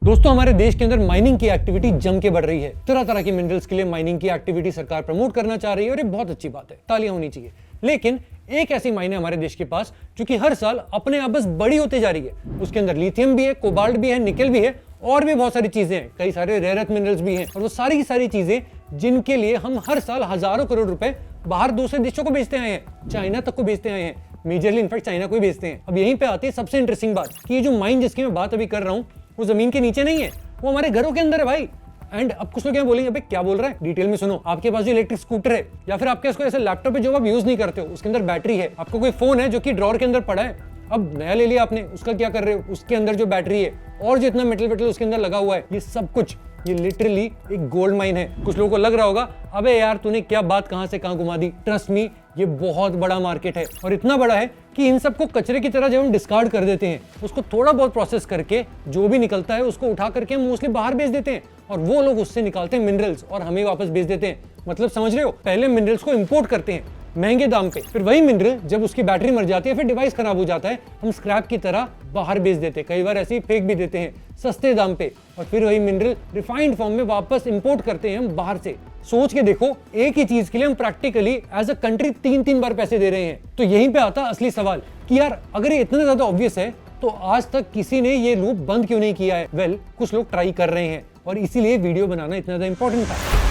दोस्तों हमारे देश के अंदर माइनिंग की एक्टिविटी जम के बढ़ रही है। तरह तरह की मिनरल्स के लिए माइनिंग की एक्टिविटी सरकार प्रमोट करना चाह रही है और ये बहुत अच्छी बात है, तालियां होनी चाहिए। लेकिन एक ऐसी माइन है हमारे देश के पास जो कि हर साल अपने आप बस बड़ी होती जा रही है। उसके अंदर लिथियम भी है, कोबाल्ट भी है, निकल भी है और भी बहुत सारी चीजें हैं, कई सारे रेयर अर्थ मिनरल्स भी हैं। और वो सारी की सारी चीजें जिनके लिए हम हर साल हजारों करोड़ रुपए बाहर दूसरे देशों को बेचते आए हैं, चाइना तक को बेचते आए हैं, मेजरली इनफैक्ट चाइना को ही बेचते हैं। अब यहीं पे आती है सबसे इंटरेस्टिंग बात कि ये जो माइन जिसकी मैं बात अभी कर रहा हूँ वो जमीन के नीचे नहीं है, वो हमारे घरों के अंदर है भाई। एंड अब कुछ लोग क्या बोलेंगे, अबे क्या बोल रहा है, डिटेल में सुनो। आपके पास जो इलेक्ट्रिक स्कूटर है या फिर आपके ऐसे लैपटॉप है जो आप यूज नहीं करते हो, उसके अंदर बैटरी है। आपको कोई फोन है जो कि ड्रॉअर के अंदर पड़ा है, अब नया ले लिया आपने, उसका क्या कर रहे हो, उसके अंदर जो बैटरी है और जो इतना मेटल उसके अंदर लगा हुआ है, ये सब कुछ ये लिटरली एक गोल्ड माइन है। कुछ लोगों को लग रहा होगा अबे यार तूने क्या बात कहां से कहां घुमा दी। ट्रस्ट मी, ये बहुत बड़ा मार्केट है और इतना बड़ा है कि इन सबको कचरे की तरह जब हम डिस्कार्ड कर देते हैं, उसको थोड़ा बहुत प्रोसेस करके जो भी निकलता है उसको उठा करके हम मोस्टली बाहर बेच देते हैं और वो लोग उससे निकालते हैं मिनरल्स और हमें वापस बेच देते हैं। मतलब समझ रहे हो, पहले मिनरल्स को इंपोर्ट करते हैं महंगे दाम पे, फिर वही मिनरल जब उसकी बैटरी मर जाती है, फिर डिवाइस खराब हो जाता है, हम स्क्रैप की तरह बाहर बेच देते हैं, कई बार ऐसे ही फेंक भी देते हैं सस्ते दाम पे, और फिर वही मिनरल रिफाइंड फॉर्म में वापस इंपोर्ट करते हैं हम बाहर से। सोच के देखो, एक ही चीज के लिए हम प्रैक्टिकली एज अ कंट्री 3-3 बार पैसे दे रहे हैं। तो यहीं पे आता असली सवाल कि यार अगर ये इतना ज्यादा ऑब्वियस है तो आज तक किसी ने ये लूप बंद क्यों नहीं किया है। वेल, कुछ लोग ट्राई कर रहे हैं और इसीलिए वीडियो बनाना इतना ज्यादा इंपॉर्टेंट था।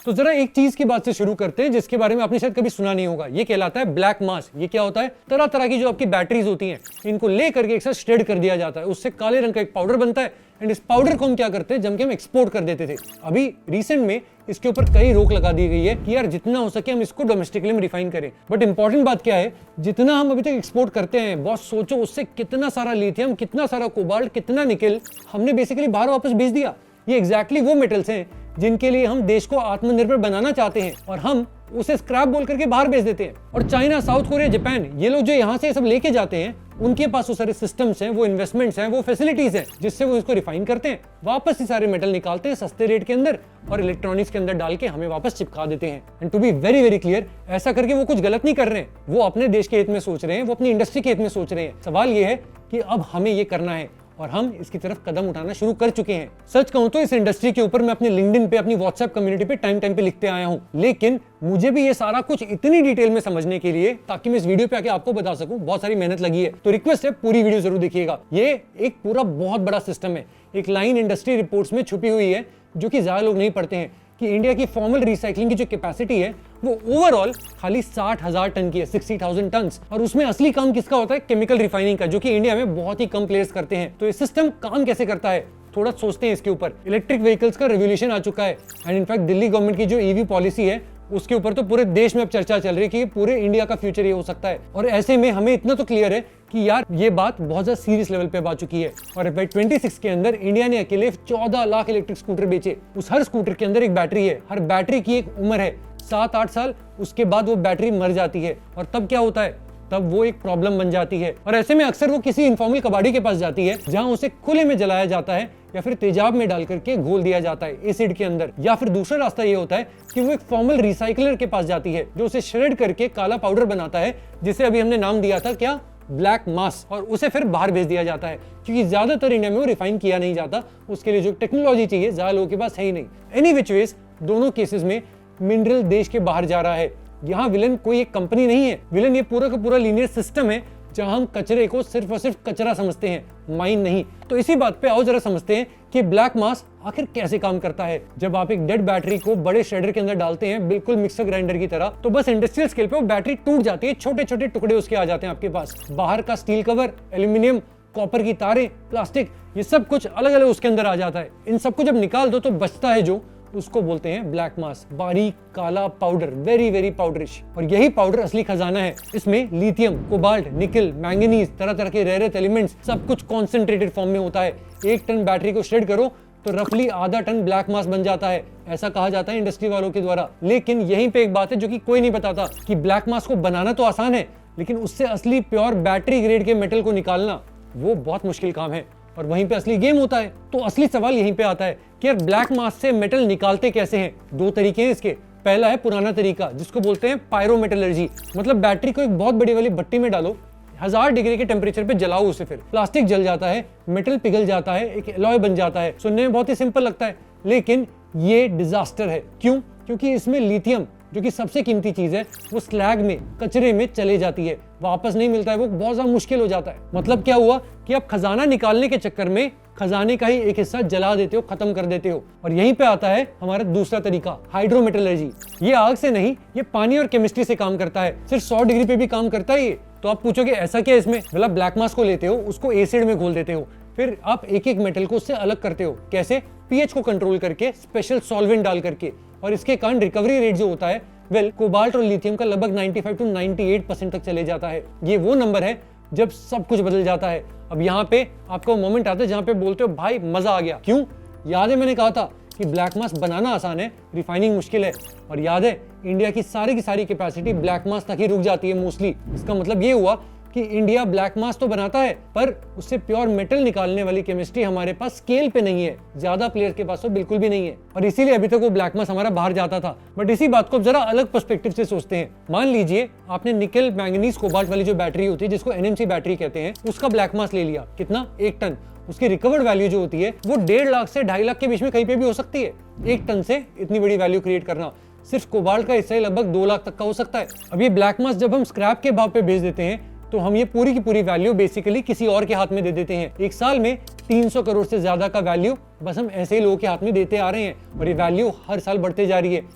तो जरा एक चीज की बात से शुरू करते हैं जिसके बारे में आपने शायद कभी सुना नहीं होगा। ये कहलाता है ब्लैक मास। ये क्या होता है, तरह तरह की जो आपकी बैटरीज होती हैं इनको ले करके एक साथ श्रेड कर दिया जाता है, उससे काले रंग का एक पाउडर बनता है एंड इस पाउडर को हम क्या करते हैं, जम के हम एक्सपोर्ट कर देते थे। अभी रिसेंट में इसके ऊपर कई रोक लगा दी गई है कि यार जितना हो सके हम इसको डोमेस्टिकली में रिफाइन करें। बट इंपॉर्टेंट बात क्या है, जितना हम अभी तक एक्सपोर्ट करते हैं, बॉस सोचो उससे कितना सारा लिथियम, कितना सारा कोबाल्ट, कितना निकल हमने बेसिकली बाहर वापस भेज दिया। ये एग्जैक्टली वो मेटल्स हैं जिनके लिए हम देश को आत्मनिर्भर बनाना चाहते हैं और हम उसे स्क्रैप बोल करके बाहर भेज देते हैं। और चाइना, साउथ कोरिया, जापान, ये लोग जो यहाँ से सब लेके जाते हैं, उनके पास वो सारे सिस्टम्स हैं, वो इन्वेस्टमेंट्स हैं, वो फैसिलिटीज हैं जिससे वो इसको रिफाइन करते हैं, वापस ही सारे मेटल निकालते हैं सस्ते रेट के अंदर और इलेक्ट्रॉनिक्स के अंदर डाल के हमें वापस चिपका देते हैं। And to be very very clear, ऐसा करके वो कुछ गलत नहीं कर रहे हैं, वो अपने देश के हित में सोच रहे हैं, वो अपनी इंडस्ट्री के हित में सोच रहे हैं। सवाल ये है कि अब हमें ये करना है और हम इसकी तरफ कदम उठाना शुरू कर चुके हैं। सच कहूं तो इस इंडस्ट्री के ऊपर मैं अपने लिंक्डइन पे, अपनी व्हाट्सएप कम्युनिटी पे टाइम टाइम पे लिखते आया हूं, लेकिन मुझे भी ये सारा कुछ इतनी डिटेल में समझने के लिए, ताकि मैं इस वीडियो पे आके आपको बता सकूं, बहुत सारी मेहनत लगी है। तो रिक्वेस्ट है पूरी वीडियो जरूर देखिएगा। ये एक पूरा बहुत बड़ा सिस्टम है, एक लाइन इंडस्ट्री रिपोर्ट्स में छुपी हुई है जो कि ज्यादा लोग नहीं पढ़ते हैं कि इंडिया की फॉर्मल रिसाइकलिंग की जो कैपेसिटी है वो ओवरऑल खाली 60,000 टन की है, 60,000 टन। और उसमें असली काम किसका होता है, केमिकल रिफाइनिंग का, जो कि इंडिया में बहुत ही कम प्लेयर्स करते हैं। तो ये सिस्टम काम कैसे करता है, थोड़ा सोचते हैं इसके ऊपर। इलेक्ट्रिक व्हीकल्स का रेवोल्यूशन आ चुका है एंड इनफैक्ट दिल्ली गवर्नमेंट की जो ईवी पॉलिसी है उसके ऊपर तो पूरे देश में अब चर्चा चल रही है कि पूरे इंडिया का फ्यूचर ये हो सकता है। और ऐसे में हमें इतना तो क्लियर है कि यार ये बात बहुत ज्यादा सीरियस लेवल पे आ चुकी है। और FY 26 के अंदर इंडिया ने अकेले 14 लाख इलेक्ट्रिक स्कूटर बेचे। उस हर स्कूटर के अंदर एक बैटरी है, हर बैटरी की एक उम्र है 7-8 साल, उसके बाद वो बैटरी मर जाती है और तब क्या होता है, तब वो एक प्रॉब्लम बन जाती है। और ऐसे में अक्सर वो किसी इनफॉर्मल कबाड़ी के पास जाती है जहां उसे खुले में जलाया जाता है या फिर तेजाब में डाल करके घोल दिया जाता है एसिड के अंदर, या फिर दूसरा रास्ता ये होता है कि वो एक फॉर्मल रिसाइकलर के पास जाती है जो उसे श्रेड करके काला पाउडर बनाता है, जिसे अभी हमने नाम दिया था क्या, ब्लैक मास, और उसे फिर बाहर भेज दिया जाता है क्योंकि ज्यादातर इंडिया में वो रिफाइन किया नहीं जाता, उसके लिए जो टेक्नोलॉजी चाहिए ज्यादा लोगों के पास है ही नहीं। एनी विच वेज, दोनों केसेस में मिनरल देश के बाहर जा रहा है। यहाँ विलन कोई एक कंपनी नहीं है, विलन ये पूरा का पूरा लीनियर सिस्टम है जहां हम कचरे को सिर्फ और सिर्फ कचरा समझते हैं, माइन नहीं। तो इसी बात पे आओ जरा समझते हैं कि ब्लैक मास आखिर कैसे काम करता है। जब आप एक डेड बैटरी को बड़े श्रेडर के अंदर डालते हैं, बिल्कुल मिक्सर ग्राइंडर की तरह, तो बस इंडस्ट्रियल स्केल पे वो बैटरी टूट जाती है, छोटे छोटे टुकड़े उसके आ जाते हैं आपके पास। बाहर का स्टील कवर, एल्यूमिनियम, कॉपर की तारें, प्लास्टिक, ये सब कुछ अलग अलग उसके अंदर आ जाता है। इन सबको जब निकाल दो तो बचता है जो, उसको बोलते हैं ब्लैक मास, बारीक काला पाउडर, वेरी वेरी पाउडरिश। और यही पाउडर असली खजाना है। इसमें लिथियम, कोबाल्ट, निकल, मैंगनीज, तरह तरह के रेयर अर्थ एलिमेंट्स, सब कुछ कॉन्सेंट्रेटेड फॉर्म में होता है। 1 टन बैटरी को श्रेड करो तो रफली आधा टन ब्लैक मास बन जाता है, ऐसा कहा जाता है इंडस्ट्री वालों के द्वारा। लेकिन यहीं पे एक बात है जो कि कोई नहीं बताता कि ब्लैक मास को बनाना तो आसान है, लेकिन उससे असली प्योर बैटरी ग्रेड के मेटल को निकालना वो बहुत मुश्किल काम है और वहीं पे असली गेम होता है। तो असली सवाल यहीं पे आता है कि यार ब्लैक मास से मेटल निकालते कैसे हैं। 2 तरीके हैं इसके। पहला है पुराना तरीका जिसको बोलते हैं पायरोमेटलर्जी, मतलब बैटरी को एक बहुत बड़ी वाली भट्टी में डालो, 1000 डिग्री के टेम्परेचर पे जलाओ उसे, फिर प्लास्टिक जल जाता है, मेटल पिघल जाता है, एक एलॉय बन जाता है। सुनने में बहुत ही सिंपल लगता है, लेकिन ये डिजास्टर है। क्यों? क्योंकि इसमें लिथियम जो कि सबसे कीमती चीज है वो स्लैग में, कचरे में चले जाती है, वापस नहीं मिलता है, वो बहुत ज्यादा मुश्किल हो जाता है। मतलब क्या हुआ कि आप खजाना निकालने के चक्कर में खजाने का ही एक हिस्सा जला देते हो, खत्म कर देते हो। और यहीं पे आता है हमारा दूसरा तरीका, हाइड्रोमेटलर्जी। ये आग से नहीं, ये पानी और केमिस्ट्री से काम करता है। सिर्फ 100 डिग्री पे भी काम करता है ये। तो आप पूछोगे ऐसा क्या इसमें? मतलब ब्लैक मास को लेते हो, उसको एसिड में घोल देते हो, फिर आप एक एक मेटल को उससे अलग करते हो। कैसे? पीएच को कंट्रोल करके, स्पेशल सॉल्वेंट डाल करके। और इसके कारण रिकवरी रेट जो होता है कोबाल्ट और लिथियम का लगभग 95 to 98% तक चले जाता है। ये वो नंबर है जब सब कुछ बदल जाता है। अब यहाँ पे आपका मोमेंट आता है जहाँ पे बोलते हो भाई मजा आ गया। क्यों? याद है मैंने कहा था कि ब्लैक मास बनाना आसान है, रिफाइनिंग मुश्किल है। और याद है इंडिया की सारी कैपेसिटी ब्लैक मास तक ही रुक जाती है मोस्टली। इसका मतलब ये हुआ कि इंडिया ब्लैक मास तो बनाता है, पर उससे प्योर मेटल निकालने वाली केमिस्ट्री हमारे पास स्केल पे नहीं है। ज्यादा प्लेयर के पास तो बिल्कुल भी नहीं है, और इसीलिए अभी तक वो ब्लैक मास हमारा बाहर जाता था। बट इसी बात को जरा अलग पर्सपेक्टिव से सोचते हैं। मान लीजिए आपने निकल, मैंगनीज, कोबाल्ट वाली जो बैटरी होती है, जिसको एनएमसी बैटरी कहते हैं, उसका ब्लैक मास ले लिया। कितना? 1 टन। उसकी रिकवर्ड वैल्यू जो होती है वो 1.5 लाख से 2.5 लाख के बीच में कहीं पे भी हो सकती है। 1 टन से इतनी बड़ी वैल्यू क्रिएट करना, सिर्फ कोबाल्ट का हिस्सा ही लगभग 2 लाख तक का हो सकता है। अब ये ब्लैक मास जब हम स्क्रैप के भाव पे बेच देते हैं तो हम ये पूरी की पूरी वैल्यू बेसिकली किसी और के हाथ में दे देते हैं। एक साल में 300 करोड़ से ज्यादा का वैल्यू बस हम ऐसे ही लोगों के हाथ में देते आ रहे हैं, और ये वैल्यू हर साल बढ़ते जा रही है।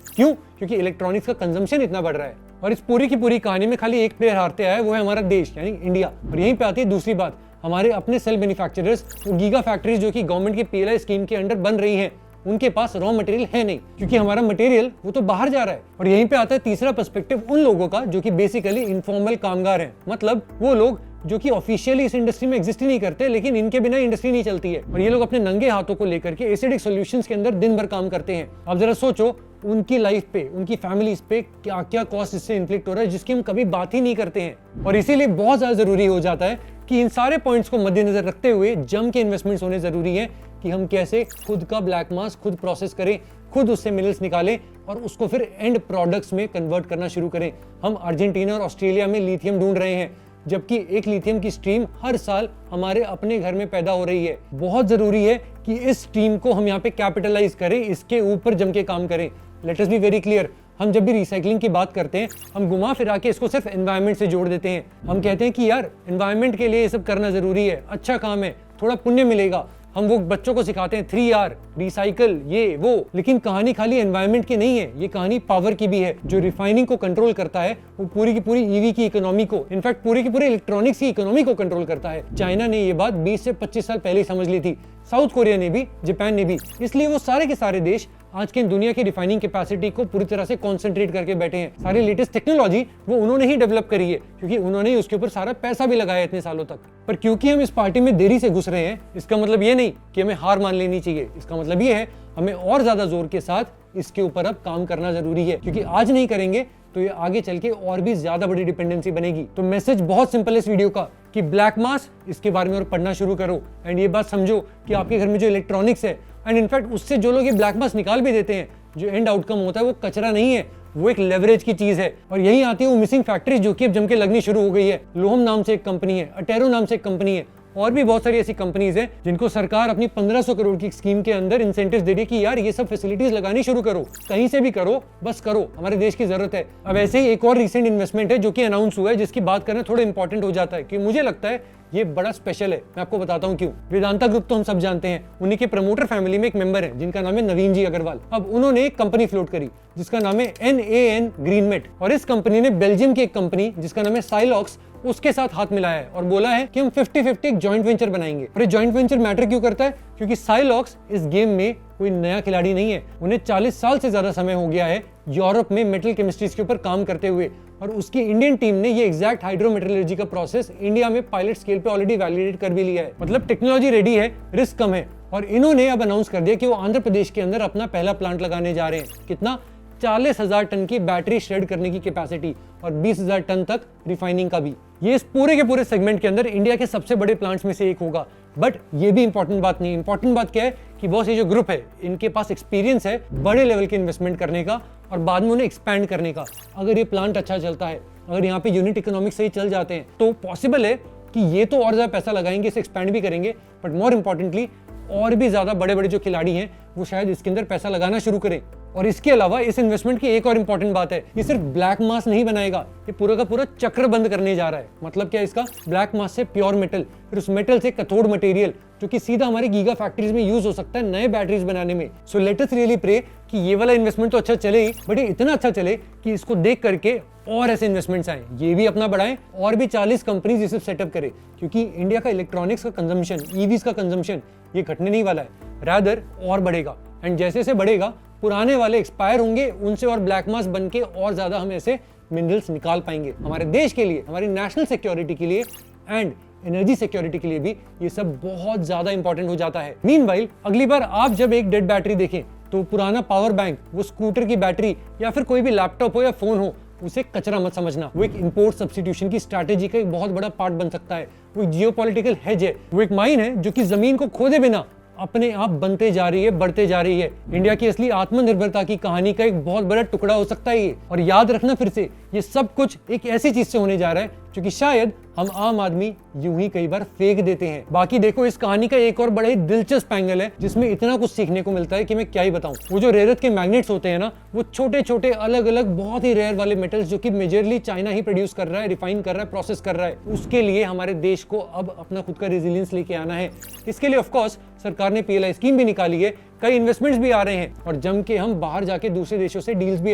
क्यों? क्योंकि इलेक्ट्रॉनिक्स का कंजम्पशन इतना बढ़ रहा है। और इस पूरी की पूरी कहानी में खाली एक प्लेयर हारते आया है, वो है हमारा देश यानी इंडिया। और यहीं पे आती है दूसरी बात, हमारे अपने सेल मैन्युफैक्चरर्स, वो गीगा फैक्ट्रीज जो कि गवर्नमेंट की पीएलआई स्कीम के अंडर बन रही हैं, उनके पास रॉ मटेरियल है नहीं, क्योंकि हमारा मटेरियल वो तो बाहर जा रहा है। और यहीं पे आता है तीसरा पर्सपेक्टिव उन लोगों का जो कि बेसिकली इनफॉर्मल कामगार हैं। मतलब वो लोग जो कि ऑफिशियली इस इंडस्ट्री में एग्जिस्ट ही नहीं करते, लेकिन इनके बिना इंडस्ट्री नहीं चलती है। और ये लोग अपने नंगे हाथों को लेकर के एसिडिक सॉल्यूशंस के अंदर दिन भर काम करते हैं। अब जरा सोचो उनकी लाइफ पे, उनकी फैमिलीज पे क्या क्या कॉस्ट इससे इन्फ्लिक्ट हो रहा है, जिसकी हम कभी बात ही नहीं करते हैं। और इसीलिए बहुत ज्यादा जरूरी हो जाता है कि इन सारे पॉइंट्स को मद्देनजर रखते हुए जम के इन्वेस्टमेंट्स होने जरूरी है कि हम कैसे खुद का ब्लैक मास खुद प्रोसेस करें, खुद उससे मिनरल्स निकालें और उसको फिर एंड प्रोडक्ट्स में कन्वर्ट करना शुरू करें। हम अर्जेंटीना और ऑस्ट्रेलिया में लिथियम ढूंढ रहे हैं, जबकि एक लिथियम की स्ट्रीम हर साल हमारे अपने घर में पैदा हो रही है। बहुत जरूरी है कि इस स्ट्रीम को हम यहाँ पे कैपिटलाइज करें, इसके ऊपर जम के काम करें। Let us be very clear, हम जब भी रिसाइकलिंग की बात करते हैं हम घुमा फिरा के इसको सिर्फ एनवायरनमेंट से जोड़ देते हैं। हम कहते हैं कि यार एनवायरनमेंट के लिए ये सब करना जरूरी है, अच्छा काम है, थोड़ा पुण्य मिलेगा। हम वो बच्चों को सिखाते हैं 3R, रिसाइकल, ये वो। लेकिन कहानी खाली एनवायरनमेंट की नहीं है, ये कहानी पावर की भी है। जो रिफाइनिंग को कंट्रोल करता है वो पूरी की पूरी ईवी की इकोनॉमी को, इनफैक्ट पूरी की पूरी इलेक्ट्रॉनिक्स की इकोनॉमी को कंट्रोल करता है। चाइना ने ये बात 20 से 25 साल पहले ही समझ ली थी, साउथ कोरिया ने भी, जापान ने भी। इसलिए वो सारे के सारे देश आज के दुनिया की रिफाइनिंग कैपेसिटी को पूरी तरह से कॉन्सेंट्रेट करके बैठे हैं। सारी लेटेस्ट टेक्नोलॉजी वो उन्होंने ही डेवलप करी है, क्योंकि उन्होंने ही उसके ऊपर सारा पैसा भी लगाया इतने सालों तक। पर क्योंकि हम इस पार्टी में देरी से घुस रहे हैं, इसका मतलब ये नहीं कि हमें हार मान लेनी चाहिए। इसका मतलब ये है हमें और ज्यादा जोर के साथ इसके ऊपर अब काम करना जरूरी है, क्योंकि आज नहीं करेंगे तो ये आगे चल के और भी ज्यादा बड़ी डिपेंडेंसी बनेगी। तो मैसेज बहुत सिंपल है इस वीडियो का कि ब्लैक मास, इसके बारे में और पढ़ना शुरू करो। एंड ये बात समझो कि आपके घर में जो इलेक्ट्रॉनिक्स है, एंड इनफैक्ट उससे जो लोग ये ब्लैक मास निकाल भी देते हैं, जो एंड आउटकम होता है वो कचरा नहीं है, वो एक लेवरेज की चीज है। और यही आती है वो मिसिंग फैक्ट्रीज जो कि अब जम के लगनी शुरू हो गई है। लोहम नाम से एक कंपनी है, अटेरो नाम से एक कंपनी है, और भी बहुत सारी ऐसी कंपनीज हैं जिनको सरकार अपनी 1500 करोड़ की स्कीम के अंदर इंसेंटिव्स दे रही है कि यार ये सब फैसिलिटीज लगानी शुरू करो, कहीं से भी करो, बस करो, हमारे देश की जरूरत है। अब ऐसे ही एक और रिसेंट इन्वेस्टमेंट है जो कि अनाउंस हुआ है, जिसकी बात करना थोड़ा इंपॉर्टेंट हो जाता है, कि मुझे लगता है ये बड़ा स्पेशल है। मैं आपको बताता हूँ क्यों। वेदांता ग्रुप तो हम सब जानते हैं, उन्हीं के प्रमोटर फैमिली में एक मेंबर है जिनका नाम है नवीन जी अग्रवाल। अब उन्होंने एक कंपनी फ्लोट करी जिसका नाम है NAN ग्रीनमेट, और इस कंपनी ने बेल्जियम की एक कंपनी जिसका नाम है साइलॉक्स, उसके साथ हाथ मिलाया है और बोला है कि हम 50-50 एक जॉइंट वेंचर बनाएंगे। और ये जॉइंट वेंचर मैटर क्यों करता है? क्योंकि साइलॉक्स इस गेम में कोई नया खिलाड़ी नहीं है। उन्हें 40 साल से ज्यादा समय हो गया है यूरोप में मेटल केमिस्ट्रीज के ऊपर काम करते हुए, और उसकी इंडियन टीम ने ये एग्जैक्ट हाइड्रोमेटलर्जी का प्रोसेस इंडिया में पायलट स्केल पे ऑलरेडी वैलिडेट कर भी लिया है। मतलब टेक्नोलॉजी रेडी है, रिस्क कम है। और इन्होंने अब अनाउंस कर दिया कि वो आंध्र प्रदेश के अंदर अपना पहला प्लांट लगाने जा रहे हैं। कितना? 40,000 टन की बैटरी श्रेड करने की कैपेसिटी और 20,000 टन तक रिफाइनिंग का भी। ये इस पूरे के पूरे सेगमेंट के अंदर इंडिया के सबसे बड़े प्लांट्स में से एक होगा। बट ये भी इंपॉर्टेंट बात नहीं, इंपॉर्टेंट बात क्या है कि बॉस ये जो ग्रुप है इनके पास एक्सपीरियंस है बड़े लेवल के इन्वेस्टमेंट करने का और बाद में उन्हें एक्सपैंड करने का। अगर ये प्लांट अच्छा चलता है, अगर यहाँ पे यूनिट इकोनॉमिक्स सही चल जाते हैं तो पॉसिबल है कि ये तो और ज्यादा पैसा लगाएंगे, इसे एक्सपैंड भी करेंगे, बट मोर इंपॉर्टेंटली और भी ज्यादा बड़े बड़े जो खिलाड़ी हैं वो शायद इसके अंदर पैसा लगाना शुरू करें। और इसके अलावा इस इन्वेस्टमेंट की एक और इंपॉर्टेंट बात है, ये सिर्फ ब्लैक मास नहीं बनाएगा, ये पूरा का पूरा चक्र बंद करने जा रहा है। मतलब क्या, इसका ब्लैक मास से प्योर मेटल, फिर उस मेटल से कैथोड मटेरियल जो कि सीधा हमारे गीगा फैक्ट्रीज में यूज हो सकता है नए बैटरीज बनाने में। So let us really pray कि ये वाला इन्वेस्टमेंट तो अच्छा चले ही, बट ये इतना अच्छा चले कि इसको देख करके और ऐसे इन्वेस्टमेंट्स आए, ये भी अपना बढ़ाएं और भी 40 कंपनीज इसे सेटअप करें, क्योंकि इंडिया का इलेक्ट्रॉनिक्स का कंजम्पशन, ईवीज का कंजम्पशन ये घटने नहीं वाला है, रादर और बढ़ेगा। एंड जैसे जैसे बढ़ेगा पुराने वाले एक्सपायर होंगे, उनसे और ब्लैक मास बन के और ज्यादा हम ऐसे मिनरल्स निकाल पाएंगे। हमारे देश के लिए, हमारी नेशनल सिक्योरिटी के लिए एंड एनर्जी सिक्योरिटी के लिए भी ये सब बहुत ज्यादा इंपॉर्टेंट हो जाता है। मीनवाइल अगली बार आप जब एक डेड बैटरी देखें तो पुराना पावर बैंक, वो स्कूटर की बैटरी या फिर कोई भी लैपटॉप हो या फोन हो, उसे कचरा मत समझना। वो एक इंपोर्ट सब्स्टिट्यूशन की स्ट्रैटेजी का एक बहुत बड़ा पार्ट बन सकता है। वो एक जियोपॉलिटिकल हेज है, वो एक माइन है जो कि जमीन को खोदे बिना अपने आप बनते जा रही है, बढ़ते जा रही है। इंडिया की असली आत्मनिर्भरता की कहानी का एक बहुत बड़ा टुकड़ा हो सकता है ये। और याद रखना फिर से, ये सब कुछ एक ऐसी चीज से होने जा रहा है जो कि शायद हम आम आदमी यूं ही कई बार फेंक देते हैं। बाकी देखो, इस कहानी का एक और बड़ा ही दिलचस्प एंगल है जिसमें इतना कुछ सीखने को मिलता है कि मैं क्या ही बताऊं। वो जो रेयर अर्थ के मैग्नेट्स होते हैं ना, वो छोटे छोटे अलग अलग बहुत ही रेयर वाले मेटल्स जो कि मेजरली चाइना ही प्रोड्यूस कर रहा है, रिफाइन कर रहा है, प्रोसेस कर रहा है, उसके लिए हमारे देश को अब अपना खुद का रेजिलियंस लेके आना है। इसके लिए ऑफकोर्स सरकार ने PLI स्कीम भी निकाली है, कई इन्वेस्टमेंट्स भी आ रहे हैं और जम के हम बाहर जाके दूसरे देशों से डील्स भी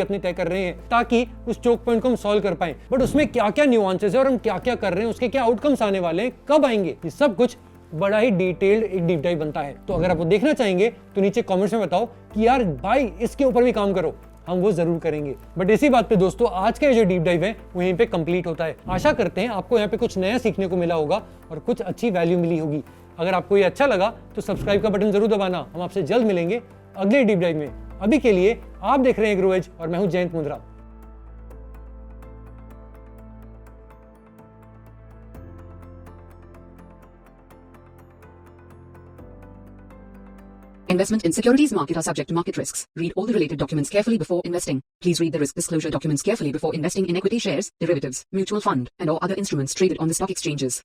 अपने तय कर रहे हैं ताकि उस चोक पॉइंट को हम सॉल्व कर पाए। बट उसमें क्या क्या न्यूआंसेस है और हम क्या क्या कर रहे हैं, उसके क्या आउटकम्स आने वाले हैं, कब आएंगे, ये सब कुछ बड़ा ही डिटेल्ड एक डीप डाइव बनता है। तो अगर आप वो देखना चाहेंगे तो नीचे कमेंट्स में बताओ कि यार भाई इसके ऊपर भी काम करो, हम वो जरूर करेंगे। बट इसी बात पे दोस्तों आज का ये जो डीप डाइव है वो यहीं पे कंप्लीट होता है। आशा करते हैं आपको यहाँ पे कुछ नया सीखने को मिला होगा और कुछ अच्छी वैल्यू मिली होगी। अगर आपको ये अच्छा लगा तो सब्सक्राइब का बटन जरूर दबाना। हम आपसे जल्द मिलेंगे अगले डीप डाइव में। अभी के लिए आप देख रहे हैं ग्रो एज और मैं हूं Jayant Mundra. Investment in securities market are subject to market risks. Read all the related documents carefully before investing. Please read the risk disclosure documents carefully before investing in equity shares, derivatives, mutual fund, and or other instruments traded on the stock exchanges.